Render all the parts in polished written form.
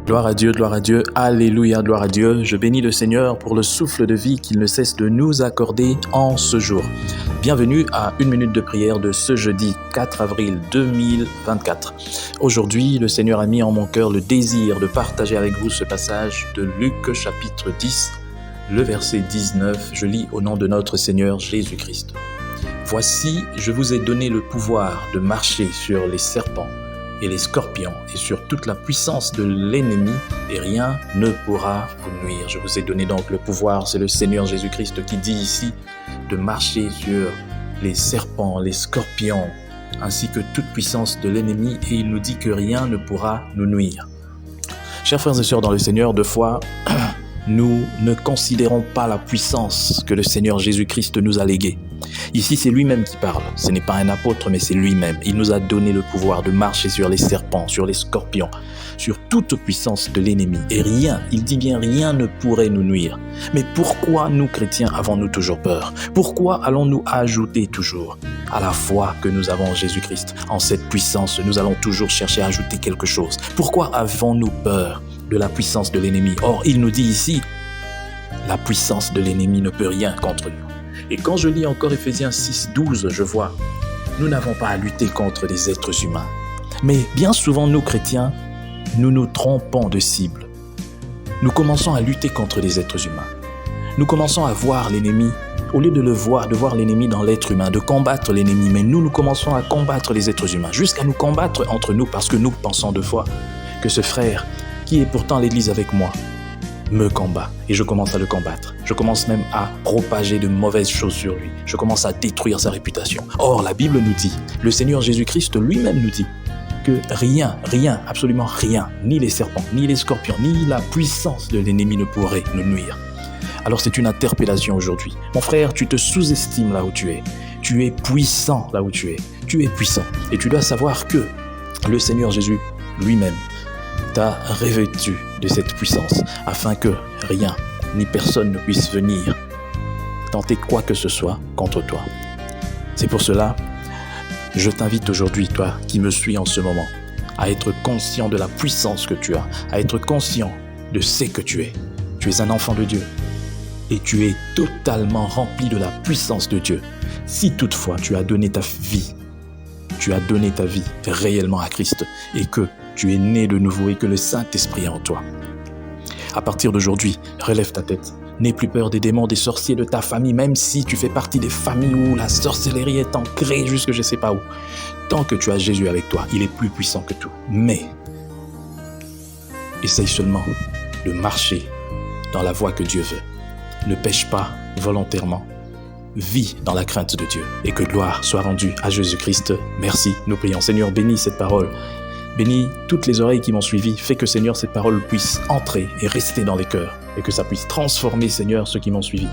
Gloire à Dieu, alléluia, gloire à Dieu. Je bénis le Seigneur pour le souffle de vie qu'il ne cesse de nous accorder en ce jour. Bienvenue à une minute de prière de ce jeudi 4 avril 2024. Aujourd'hui, le Seigneur a mis en mon cœur le désir de partager avec vous ce passage de Luc chapitre 10, le verset 19. Je lis au nom de notre Seigneur Jésus-Christ. Voici, je vous ai donné le pouvoir de marcher sur les serpents et les scorpions et sur toute la puissance de l'ennemi et rien ne pourra vous nuire. Je vous ai donné donc le pouvoir, c'est le Seigneur Jésus-Christ qui dit ici de marcher sur les serpents, les scorpions ainsi que toute puissance de l'ennemi et il nous dit que rien ne pourra nous nuire. Chers frères et sœurs dans le Seigneur, deux fois, nous ne considérons pas la puissance que le Seigneur Jésus-Christ nous a léguée. Ici, c'est lui-même qui parle. Ce n'est pas un apôtre, mais c'est lui-même. Il nous a donné le pouvoir de marcher sur les serpents, sur les scorpions, sur toute puissance de l'ennemi. Et rien, il dit bien rien ne pourrait nous nuire. Mais pourquoi nous, chrétiens, avons-nous toujours peur? Pourquoi allons-nous ajouter toujours à la foi que nous avons en Jésus-Christ? En cette puissance, nous allons toujours chercher à ajouter quelque chose. Pourquoi avons-nous peur de la puissance de l'ennemi? Or, il nous dit ici, la puissance de l'ennemi ne peut rien contre nous. Et quand je lis encore Ephésiens 6, 12, je vois, nous n'avons pas à lutter contre des êtres humains. Mais bien souvent, nous chrétiens, nous nous trompons de cible. Nous commençons à lutter contre les êtres humains. Nous commençons à voir l'ennemi, au lieu de voir l'ennemi dans l'être humain, de combattre l'ennemi. Mais nous commençons à combattre les êtres humains, jusqu'à nous combattre entre nous, parce que nous pensons deux fois que ce frère, qui est pourtant à l'église avec moi, me combat et je commence à le combattre. Je commence même à propager de mauvaises choses sur lui. Je commence à détruire sa réputation. Or, la Bible nous dit, le Seigneur Jésus-Christ lui-même nous dit que rien, absolument rien, ni les serpents, ni les scorpions, ni la puissance de l'ennemi ne pourrait nous nuire. Alors c'est une interpellation aujourd'hui. Mon frère, tu te sous-estimes là où tu es. Tu es puissant là où tu es. Tu es puissant. Et tu dois savoir que le Seigneur Jésus lui-même t'a revêtu de cette puissance afin que rien ni personne ne puisse venir tenter quoi que ce soit contre toi. C'est pour cela, je t'invite aujourd'hui, toi qui me suis en ce moment, à être conscient de la puissance que tu as, à être conscient de ce que tu es. Tu es un enfant de Dieu et tu es totalement rempli de la puissance de Dieu. Si toutefois tu as donné ta vie, réellement à Christ et que tu es né de nouveau et que le Saint-Esprit est en toi. À partir d'aujourd'hui, relève ta tête. N'aie plus peur des démons, des sorciers de ta famille, même si tu fais partie des familles où la sorcellerie est ancrée jusque je ne sais pas où. Tant que tu as Jésus avec toi, il est plus puissant que tout. Mais, essaye seulement de marcher dans la voie que Dieu veut. Ne pêche pas volontairement. Vis dans la crainte de Dieu et que gloire soit rendue à Jésus-Christ. Merci, nous prions. Seigneur, bénis cette parole. Bénis toutes les oreilles qui m'ont suivi. Fais que, Seigneur, cette parole puisse entrer et rester dans les cœurs et que ça puisse transformer, Seigneur, ceux qui m'ont suivi.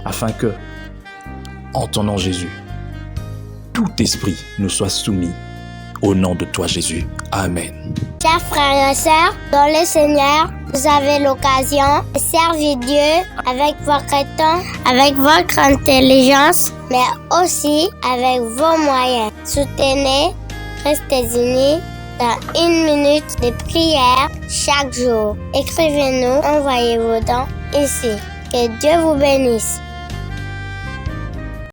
Afin que, en ton nom, Jésus, tout esprit nous soit soumis au nom de toi, Jésus. Amen. Chers frères et sœurs, dans le Seigneur, vous avez l'occasion de servir Dieu avec votre temps, avec votre intelligence, mais aussi avec vos moyens. Soutenez, restez unis dans une minute de prière chaque jour. Écrivez-nous, envoyez vos dons ici. Que Dieu vous bénisse.